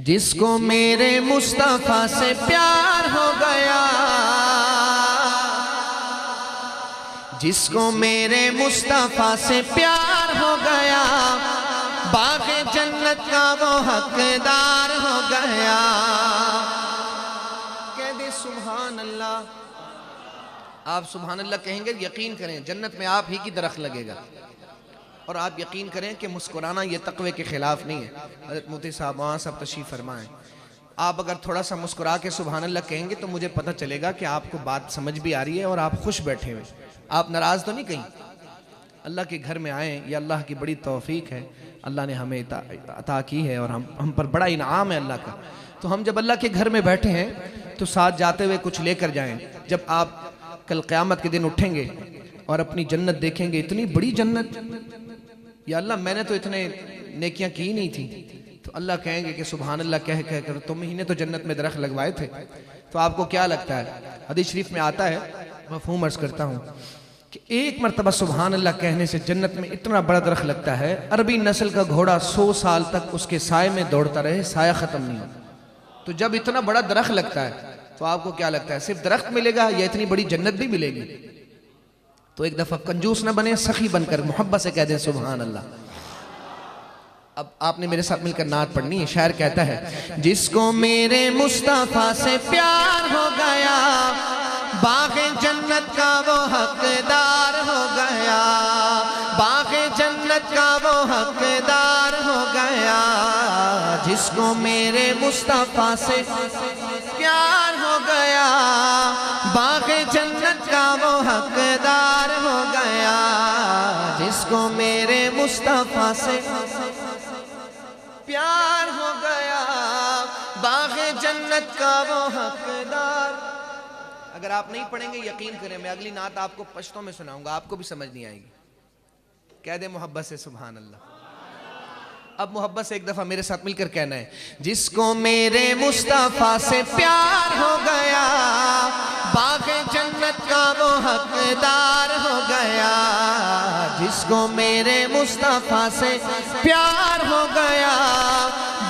جس کو میرے مصطفیٰ سے پیار ہو گیا، جس کو میرے مصطفیٰ سے پیار ہو گیا، باغ جنت کا وہ حقدار ہو گیا۔ کہہ دے سبحان اللہ۔ آپ سبحان اللہ کہیں گے، یقین کریں جنت میں آپ ہی کی درخت لگے گا، اور آپ یقین کریں کہ مسکرانا یہ تقوی کے خلاف نہیں ہے۔ حضرت مفتی صاحب وہاں سب تشریف فرمائیں، آپ اگر تھوڑا سا مسکرا کے سبحان اللہ کہیں گے تو مجھے پتہ چلے گا کہ آپ کو بات سمجھ بھی آ رہی ہے اور آپ خوش بیٹھے ہوئے، آپ ناراض تو نہیں کہیں۔ اللہ کے گھر میں آئیں، یہ اللہ کی بڑی توفیق ہے، اللہ نے ہمیں عطا کی ہے، اور ہم پر بڑا انعام ہے اللہ کا۔ تو ہم جب اللہ کے گھر میں بیٹھے ہیں تو ساتھ جاتے ہوئے کچھ لے کر جائیں۔ جب آپ کل قیامت کے دن اٹھیں گے اور اپنی جنت دیکھیں گے، اتنی بڑی جنت، یا اللہ میں نے تو اتنے نیکیاں کی نہیں تھی، تو اللہ کہیں گے کہ سبحان اللہ کہہ کر تم ہی نے تو جنت میں درخت لگوائے تھے۔ تو آپ کو کیا لگتا ہے؟ حدیث شریف میں آتا ہے، مفہوم عرض کرتا ہوں، کہ ایک مرتبہ سبحان اللہ کہنے سے جنت میں اتنا بڑا درخت لگتا ہے، عربی نسل کا گھوڑا 100 سال تک اس کے سائے میں دوڑتا رہے، سایہ ختم نہیں ہوتا۔ تو جب اتنا بڑا درخت لگتا ہے تو آپ کو کیا لگتا ہے؟ صرف درخت ملے گا یا اتنی بڑی جنت بھی ملے گی؟ تو ایک دفعہ کنجوس نہ بنے، سخی بن کر محبت سے کہہ دیں سبحان اللہ۔ اب آپ نے میرے ساتھ مل کر نعت پڑھنی ہے۔ شاعر کہتا ہے، جس کو میرے مصطفیٰ سے پیار ہو گیا، باغ جنت کا وہ حقدار ہو گیا، باغ جنت کا وہ حقدار ہو گیا۔ جس کو میرے مصطفیٰ سے پیار ہو گیا، باغ جنت کا وہ حقدار ہو گیا۔ جس کو میرے مصطفیٰ سے پیار ہو گیا، باغ جنت کا وہ حقدار۔ اگر آپ نہیں پڑھیں گے یقین کریں میں اگلی نعت آپ کو پشتوں میں سناؤں گا، آپ کو بھی سمجھ نہیں آئے گی۔ کہہ دیں محبت سے سبحان اللہ۔ اب محبت سے ایک دفعہ میرے ساتھ مل کر کہنا ہے، جس کو میرے مصطفیٰ سے پیار ہو گیا، باغ جنت کا وہ حقدار ہو گیا۔ جس کو میرے مصطفیٰ سے پیار ہو گیا،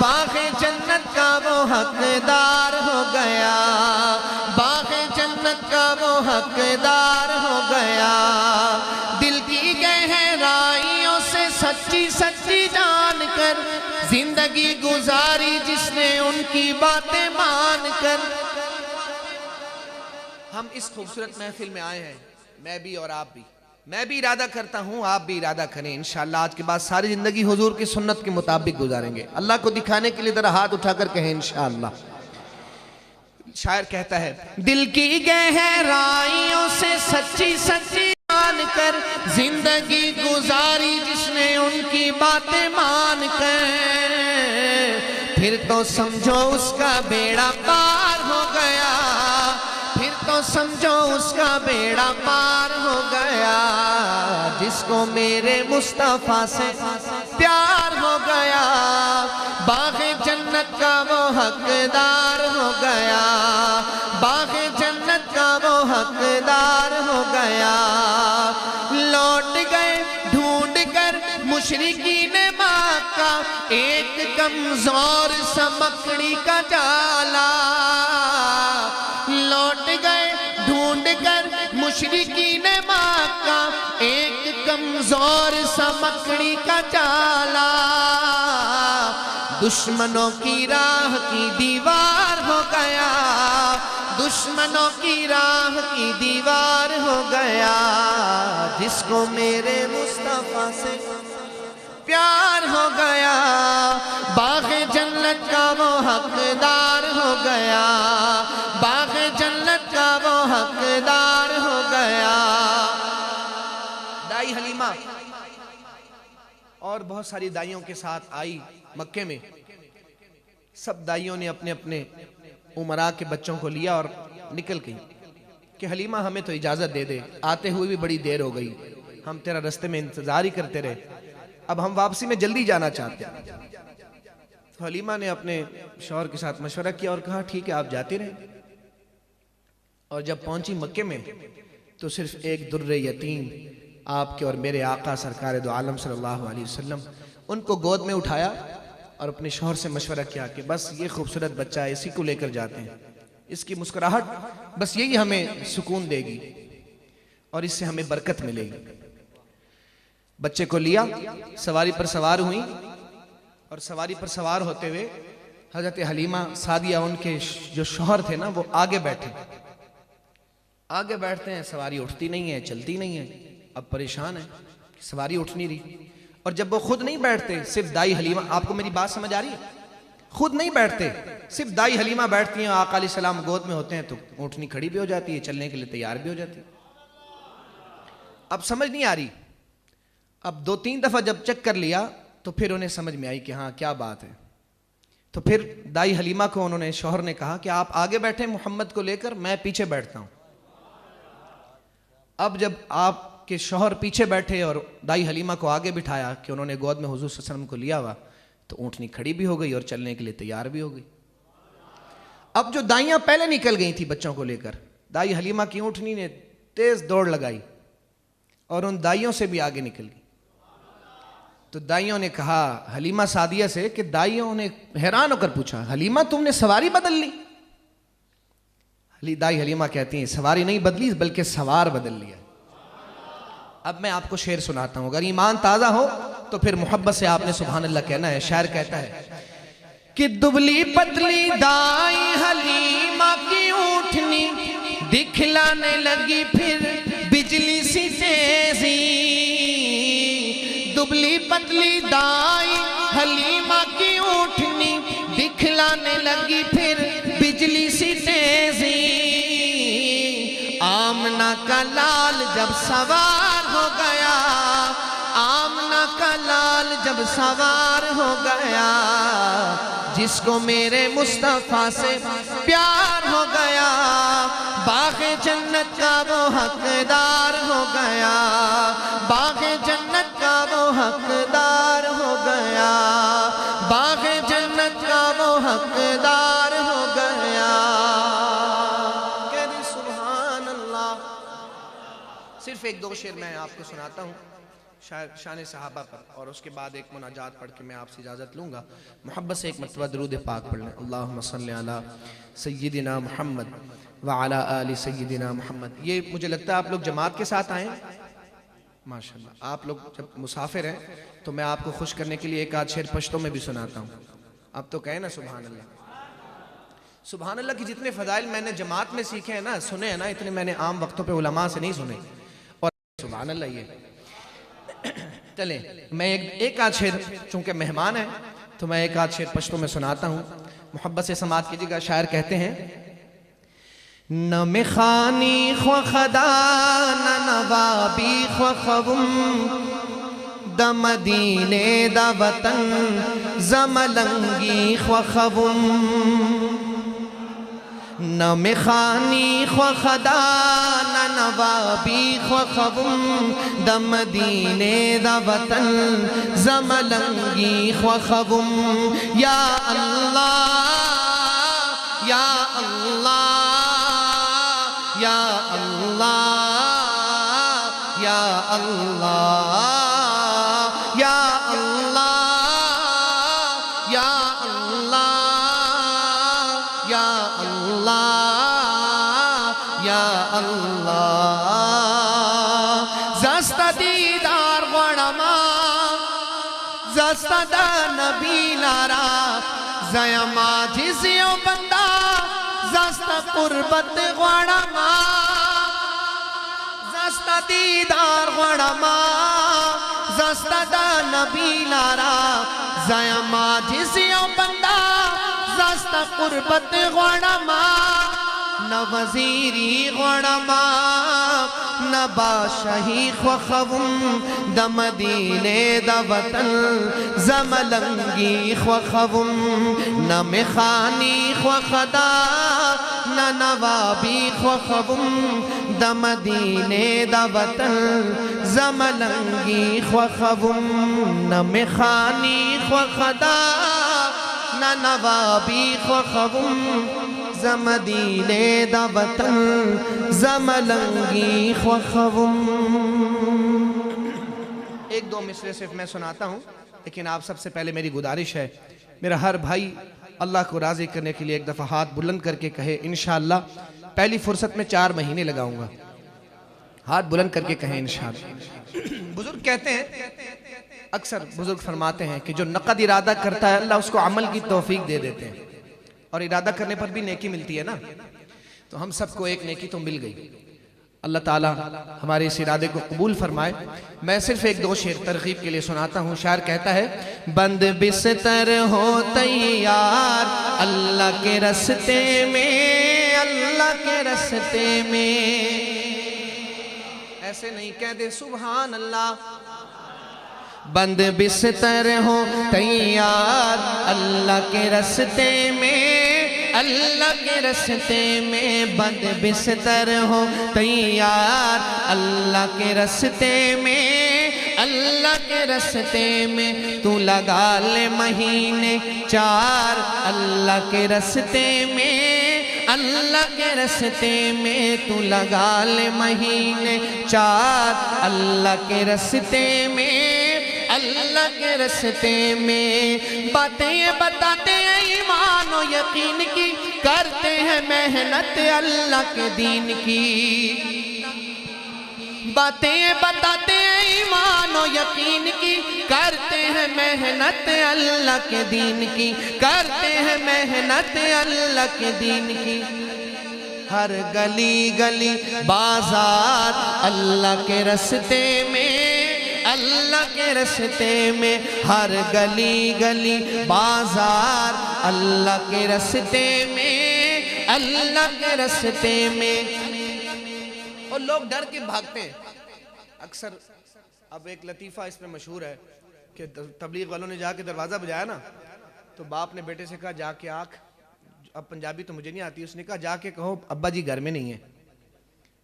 باغ جنت کا وہ حقدار ہو گیا، باغ جنت کا وہ حقدار ہو گیا۔ دل کی گہرائیوں سے سچی سچی جان کر زندگی گزاری جس نے ان کی باتیں مان کر۔ ہم اس خوبصورت محفل میں آئے ہیں، میں بھی اور آپ بھی، میں بھی ارادہ کرتا ہوں آپ بھی ارادہ کریں، انشاءاللہ آج کے بعد ساری زندگی حضور کی سنت کے مطابق گزاریں گے۔ اللہ کو دکھانے کے لیے ذرا ہاتھ اٹھا کر کہیں انشاءاللہ۔ شاعر کہتا ہے، دل کی گہرائیوں سے سچی سچی جان کر زندگی گزاری جس نے ان کی باتیں مان کر، پھر تو سمجھو اس کا بیڑا پار ہو گیا، پھر تو سمجھو اس کا بیڑا پار ہو گیا۔ جس کو میرے مصطفیٰ سے پیار ہو گیا، باغ جنت کا وہ حقدار ہو گیا، باغ جنت کا وہ حقدار ہو گیا۔ لوٹ گئے ڈھونڈ کر مشرکین مکہ ایک کمزور سا مکڑی کا جالا، لوٹ گئے ڈھونڈ کر مشرکین مکہ ایک کمزور سا مکڑی کا جالا۔ دشمنوں کی راہ کی دیوار ہو گیا، دشمنوں کی راہ کی دیوار ہو گیا۔ جس کو میرے مصطفیٰ سے پیار ہو گیا، باغ جنت کا وہ حقدار ہو گیا، باغ جنت کا وہ حقدار ہو گیا۔ دائی حلیمہ اور بہت ساری دائیوں کے ساتھ آئی مکے میں، سب دائیوں نے اپنے اپنے امراء کے بچوں کو لیا اور نکل گئی کہ حلیمہ ہمیں تو اجازت دے دے، آتے ہوئے بھی بڑی دیر ہو گئی، ہم تیرا رستے میں انتظار ہی کرتے رہے، اب ہم واپسی میں جلدی جانا چاہتے ہیں۔ تو حلیمہ نے اپنے شوہر کے ساتھ مشورہ کیا اور کہا ٹھیک ہے آپ جاتے رہیں۔ اور جب پہنچی مکے میں تو صرف ایک در یتیم آپ کے اور میرے آقا سرکار دو عالم صلی اللہ علیہ وسلم، ان کو گود میں اٹھایا اور اپنے شوہر سے مشورہ کیا کہ بس یہ خوبصورت بچہ ہے، اسی کو لے کر جاتے ہیں، اس کی مسکراہٹ بس یہی ہمیں سکون دے گی اور اس سے ہمیں برکت ملے گی۔ بچے کو لیا، سواری پر سوار ہوئی، اور سواری پر سوار ہوتے ہوئے حضرت حلیمہ سعدیہ ان کے جو شوہر تھے نا وہ آگے بیٹھے، آگے بیٹھتے ہیں، سواری اٹھتی نہیں ہے، چلتی نہیں ہے، اب پریشان ہے کہ سواری اٹھ نہیں رہی، اور جب وہ خود نہیں بیٹھتے، صرف دائی حلیمہ، آپ کو میری بات سمجھ آ رہی ہے؟ خود نہیں بیٹھتے، صرف دائی حلیمہ بیٹھتی ہیں، آقا علیہ السلام گود میں ہوتے ہیں تو اونٹنی کھڑی بھی ہو جاتی ہے، چلنے کے لیے تیار بھی ہو جاتی ہے۔ اب سمجھ نہیں آ رہی، اب 2-3 دفعہ جب چیک کر لیا تو پھر انہیں سمجھ میں آئی کہ ہاں کیا بات ہے، تو پھر دائی حلیمہ کو انہوں نے، شوہر نے کہا کہ آپ آگے بیٹھیں محمد کو لے کر، میں پیچھے بیٹھتا ہوں۔ اب جب آپ کے شوہر پیچھے بیٹھے اور دائی حلیمہ کو آگے بٹھایا کہ انہوں نے گود میں حضور صلی اللہ علیہ وسلم کو لیا ہوا، تو اونٹنی کھڑی بھی ہو گئی اور چلنے کے لیے تیار بھی ہو گئی۔ اب جو دائیاں پہلے نکل گئی تھی بچوں کو لے کر، دائی حلیمہ کی اونٹنی نے تیز دوڑ لگائی اور ان دائیوں سے بھی آگے نکل گئی۔ تو دائیوں نے کہا حلیمہ سعدیہ سے کہ دائیوں نے حیران ہو کر پوچھا حلیمہ تم نے سواری بدل لی؟ دائی حلیمہ کہتی ہیں سواری نہیں بدلی بلکہ سوار بدل لیا۔ اب میں آپ کو شعر سناتا ہوں، اگر ایمان تازہ ہو تو پھر محبت سے آپ نے سبحان اللہ کہنا ہے۔ شاعر کہتا ہے کہ دبلی پتلی دائی حلیمہ کی اونٹنی دکھلانے لگی پھر بجلی سی تیزی، دبلی پتلی دائی حلیمہ کی اونٹنی دکھلانے لگی پھر بجلی سی تیزی، آمنہ کا لال جب سوار ہو گیا، آمنہ کا لال جب سوار ہو گیا، جس کو میرے مصطفیٰ سے پیار ہو گیا، باغ جنت کا وہ حقدار ہو گیا، باغ جنت کا وہ حقدار ہو گیا، باغ جنت کا وہ حقدار ہو گیا۔ کہہ سبحان اللہ۔ صرف 1-2 شعر میں آپ کو سناتا ہوں شان صحابہ پر، اور اس کے بعد ایک مناجات پڑھ کے میں آپ سے اجازت لوں گا۔ محبت سے ایک مرتبہ درود پاک پڑھ لیں۔ اللہم صلی علی سیدنا محمد وعلی آل سیدنا محمد۔ یہ مجھے لگتا ہے آپ لوگ جماعت کے ساتھ آئیں، ماشاءاللہ۔ آپ لوگ جب مسافر ہیں تو میں آپ کو خوش کرنے کے لیے ایک آدھ شعر پشتوں میں بھی سناتا ہوں، آپ تو کہیں نا سبحان اللہ۔ سبحان اللہ کی جتنے فضائل میں نے جماعت میں سیکھے ہیں نا، سنے ہیں نا، اتنے میں نے عام وقتوں پہ علماء سے نہیں سنے، اور سبحان اللہ۔ یہ چلیں میں ایک آدھ شعر، چونکہ مہمان ہے تو میں ایک آدھ شعر پشتوں میں سناتا ہوں، محبت سے سماعت کیجیے گا۔ شاعر کہتے ہیں نہ مخانی خو خدا نہ نوابی خو خوم دا مدینے دا وطن زملنگی خو خوم، نہ مخانی خو خدا نہ نوابی خو خوم دا مدینے دا وطن زملنگی خو خوم، یا اللہ یا اللہ یا اللہ یا اللہ یا اللہ یا اللہ یا اللہ یا اللہ، زستا دیدار غڑما زستا دا نبی لارا زیما جزیو بندہ زستا قربت غڑما، زستا دیدار غڑما زستا دا نبی لارا زیما جزیو بندہ زستا قربت غڑما، نہ وزیری غڑما نہ بادشاہی خو خوم دا مدینے دا وطن زملنگی خو خوم، نہ مخانی خو خدا نہ نوابی خو خوم دا مدینے دا وطن زملنگی خو خوم، نہ مخانی خو خدا نہ نوابی خو خوم زمدینے دا وطن زملنگی خو خوم۔ 1-2 مصرے صرف میں سناتا ہوں، لیکن آپ سب سے پہلے میری گزارش ہے میرا ہر بھائی اللہ کو راضی کرنے کے لیے ایک دفعہ ہاتھ بلند کر کے کہے انشاءاللہ پہلی فرصت میں 4 مہینے لگاؤں گا. ہاتھ بلند کر کے کہیں انشاءاللہ. بزرگ کہتے ہیں، اکثر بزرگ فرماتے ہیں کہ جو نقد ارادہ کرتا ہے اللہ اس کو عمل کی توفیق دے دیتے ہیں، اور ارادہ کرنے پر بھی نیکی ملتی ہے نا. تو ہم سب کو ایک نیکی تو مل گئی. اللہ تعالیٰ ہمارے اس ارادے کو قبول فرمائے. میں صرف 1-2 شعر ترغیب کے لیے سناتا ہوں. شاعر کہتا ہے، بند بستر ہو تیار اللہ کے راستے میں، اللہ کے راستے میں. ایسے نہیں کہہ دے سبحان اللہ. بند بستر ہو تیار اللہ کے راستے میں، اللہ کے راستے میں. بند بستر ہو تیار اللہ کے راستے میں، اللہ کے راستے میں. تو لگا لے مہینے 4 اللہ کے راستے میں، اللہ کے راستے میں. تو لگا لے مہینے 4 اللہ کے راستے میں، اللہ کے راستے میں. باتیں یہ بتاتے ہیں ایمان و یقین کی، کرتے ہیں محنت اللہ کے دین کی. باتیں یہ بتاتے ہیں ایمان و یقین کی، کرتے ہیں محنت اللہ کے دین کی، کرتے ہیں محنت اللہ کے دین کی. ہر گلی گلی بازار اللہ کے راستے میں، اللہ کے راستے میں. ہر گلی گلی بازار اللہ کے راستے میں، اللہ کے راستے میں. اور لوگ ڈر کے بھاگتے ہیں اکثر. اب ایک لطیفہ اس میں مشہور ہے کہ تبلیغ والوں نے جا کے دروازہ بجایا نا، تو باپ نے بیٹے سے کہا جا کے آنکھ، اب پنجابی تو مجھے نہیں آتی، اس نے کہا جا کے کہو ابا جی گھر میں نہیں ہیں.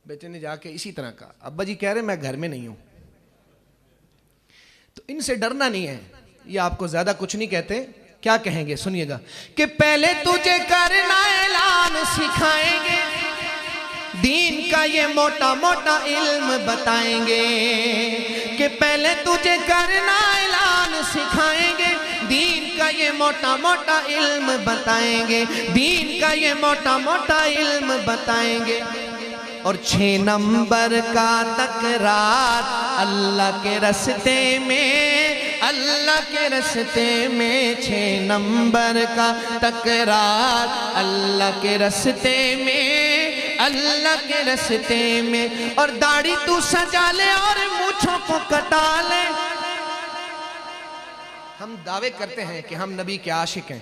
بیٹے نے جا کے اسی طرح کہا ابا جی کہہ رہے میں گھر میں نہیں ہوں. تو ان سے ڈرنا نہیں ہے، یہ آپ کو زیادہ کچھ نہیں کہتے. کیا کہیں گے سنیے گا کہ پہلے تجھے کرنا اعلان سکھائیں گے، دین کا یہ موٹا موٹا علم بتائیں گے. کہ پہلے تجھے کرنا اعلان سکھائیں گے، دین کا یہ موٹا موٹا علم بتائیں گے، دین کا یہ موٹا موٹا علم بتائیں گے. اور 6 نمبر کا تکرار اللہ کے راستے میں، اللہ کے راستے میں. 6 نمبر کا تکرار اللہ کے راستے میں، اللہ کے راستے میں. اور داڑھی تو سجا لے اور مونچھوں کو کٹا لے. ہم دعوے کرتے ہیں کہ ہم نبی کے عاشق ہیں،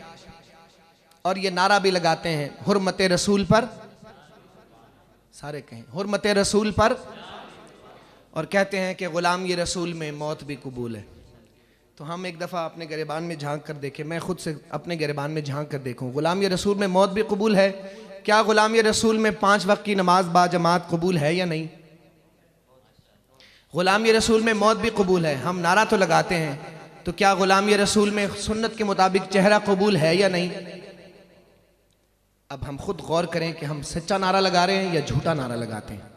اور یہ نعرہ بھی لگاتے ہیں حرمت رسول پر، سارے کہیں حرمت رسول پر. اور کہتے ہیں کہ غلام یہ رسول میں موت بھی قبول ہے. تو ہم ایک دفعہ اپنے گریبان میں جھانک کر دیکھیں، میں خود سے اپنے گریبان میں جھانک کر دیکھوں، غلام یہ رسول میں موت بھی قبول ہے. کیا غلام یہ رسول میں 5 وقت کی نماز با جماعت قبول ہے یا نہیں؟ غلام یہ رسول میں موت بھی قبول ہے. ہم نعرہ تو لگاتے ہیں، تو کیا غلام یہ رسول میں سنت کے مطابق چہرہ قبول ہے یا نہیں؟ اب ہم خود غور کریں کہ ہم سچا نعرہ لگا رہے ہیں یا جھوٹا نعرہ لگاتے ہیں.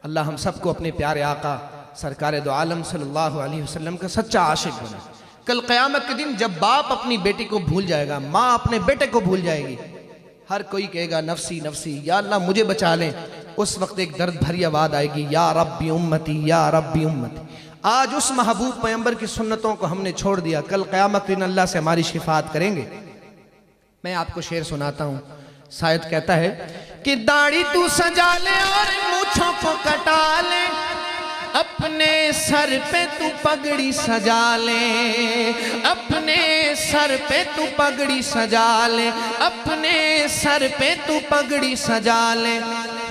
اللہ ہم سب کو اپنے پیارے آقا سرکار دو عالم صلی اللہ علیہ وسلم کا سچا عاشق بنا. کل قیامت کے دن جب باپ اپنی بیٹی کو بھول جائے گا، ماں اپنے بیٹے کو بھول جائے گی، ہر کوئی کہے گا نفسی نفسی، یا اللہ مجھے بچا لیں. اس وقت ایک درد بھری آواز آئے گی، یا ربی امتی یا ربی امتی. آج اس محبوب پیغمبر کی سنتوں کو ہم نے چھوڑ دیا، کل قیامت کے دن اللہ سے ہماری شفاعت کریں گے. میں آپ کو شعر سناتا ہوں. شاید کہتا ہے کہ داڑھی تو سجا لے اور مونچھوں کو کٹا لے، اپنے سر پہ تو پگڑی سجا لے، اپنے سر پہ تو پگڑی سجا لے، اپنے سر پہ تو پگڑی سجا لے.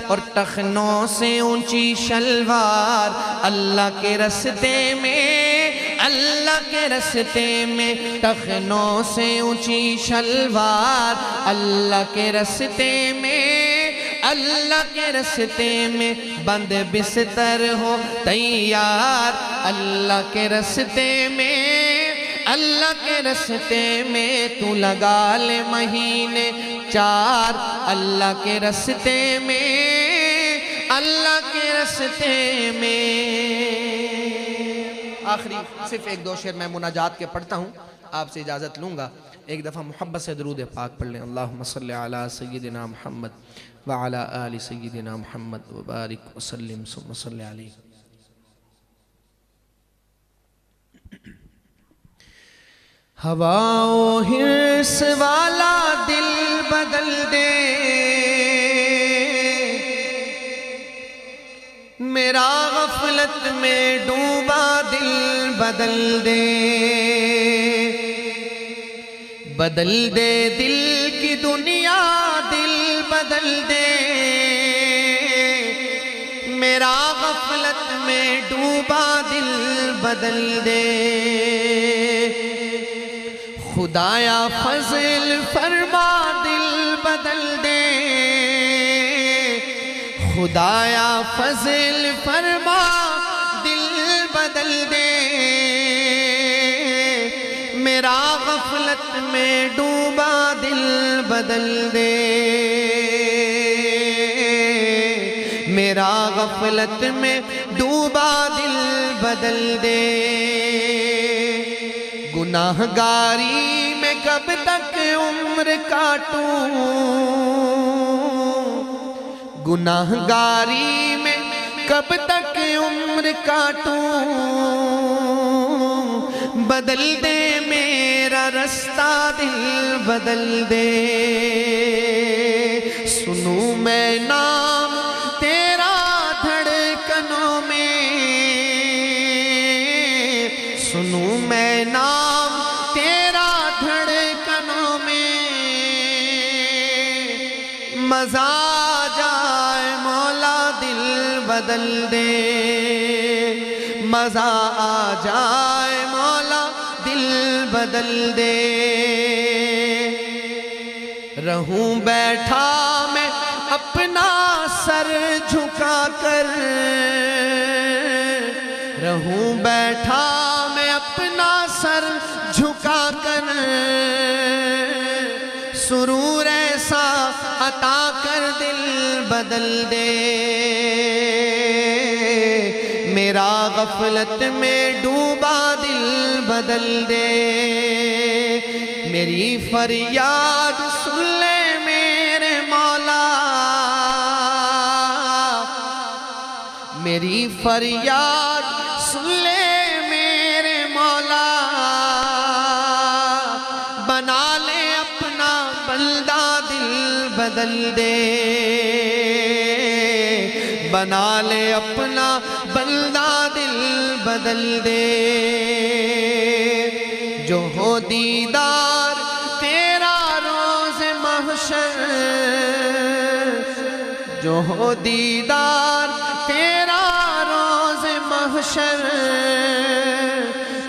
اور ٹخنوں سے اونچی شلوار اللہ کے راستے میں، اللہ کے راستے میں. ٹخنوں سے اونچی شلوار اللہ کے راستے میں، اللہ کے راستے میں. بند بستر ہو تیار اللہ کے راستے میں، اللہ کے راستے میں. تو لگا لے مہینے 4 اللہ کے راستے میں، اللہ کے راستے میں. آخری صرف 1-2 شعر میں مناجات کے پڑھتا ہوں. آپ سے اجازت لوں گا. ایک دفعہ محبت سے درود پاک پڑھ لیں. اللہم صلی علی سیدنا محمد وعلی آل سیدنا محمد وبارک وسلم ثم صلی علیہ. ہوا و حرص والا دل بدل دے میرا غفلت میں ڈوبا دل بدل دے. بدل دے دل کی دنیا دل بدل دے میرا غفلت میں ڈوبا دل بدل دے. خدایا فضل فرما دل بدل دے خدایا فضل فرما دل بدل دے میرا غفلت میں ڈوبا دل بدل دے میرا غفلت میں ڈوبا دل بدل دے. گناہگاری میں کب تک عمر کاٹوں گناہگاری میں کب تک عمر کاٹوں بدل دے میرا رستہ دل بدل دے. سنوں میں نام تیرا دھڑکنوں میں سنوں میں نام تیرا دھڑکنوں میں مزہ آ جائے مولا دل بدل دے مزہ آ جائے مولا دل بدل دے. رہوں بیٹھا میں اپنا سر جھکا کر رہوں بیٹھا میں اپنا سر جھکا کر سرور ایسا عطا کر دل بدل دے میرا غفلت میں ڈوبا دل بدل دے. میری فریاد سن لے میرے مولا میری فریاد سن لے میرے مولا بنا لے اپنا بندہ دل بدل دے بنا لے اپنا بندہ دل بدل دے. جو ہو دیدار تیرا روز محشر جو ہو دیدار تیرا روز محشر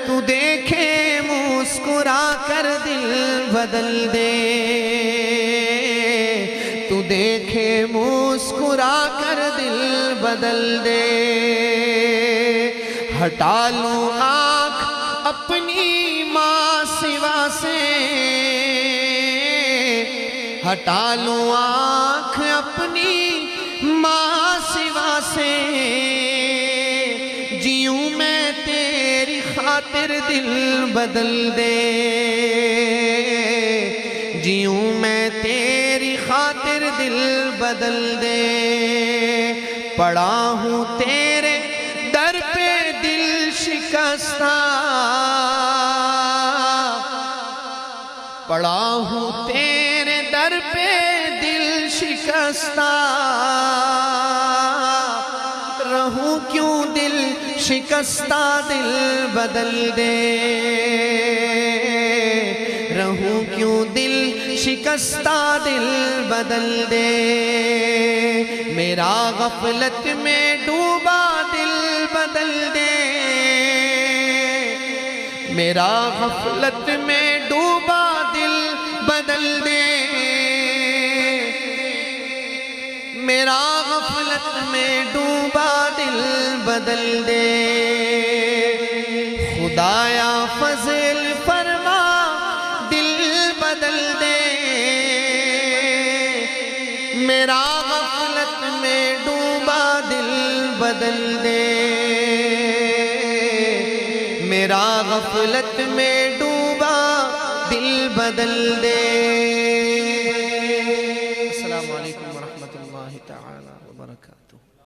تو دیکھے مسکرا کر دل بدل دے تو دیکھے مسکرا کر دل بدل دے. ہٹا لوں آنکھ اپنی ماں سوا سے ہٹا لوں آنکھ اپنی ماں سوا سے جیوں میں تیری خاطر دل بدل دے جیوں میں تیری خاطر دل بدل دے. پڑا ہوں تیرے در پہ دل شکستہ پڑا ہوں تیرے در پہ دل شکستہ رہوں کیوں دل شکستہ دل بدل دے رہوں کیوں دل شکستہ دل بدل دے. میرا غفلت میں ڈوبا دل بدل دے میرا غفلت میں ڈوبا دل بدل دے میرا غفلت میں ڈوبا دل بدل دے. خدایا فضل فرما دل بدل دے میرا غفلت میں ڈوبا دل بدل دے میرا غفلت میں ڈوبا بدل دے۔ السلام علیکم ورحمۃ اللہ تعالی وبرکاتہ۔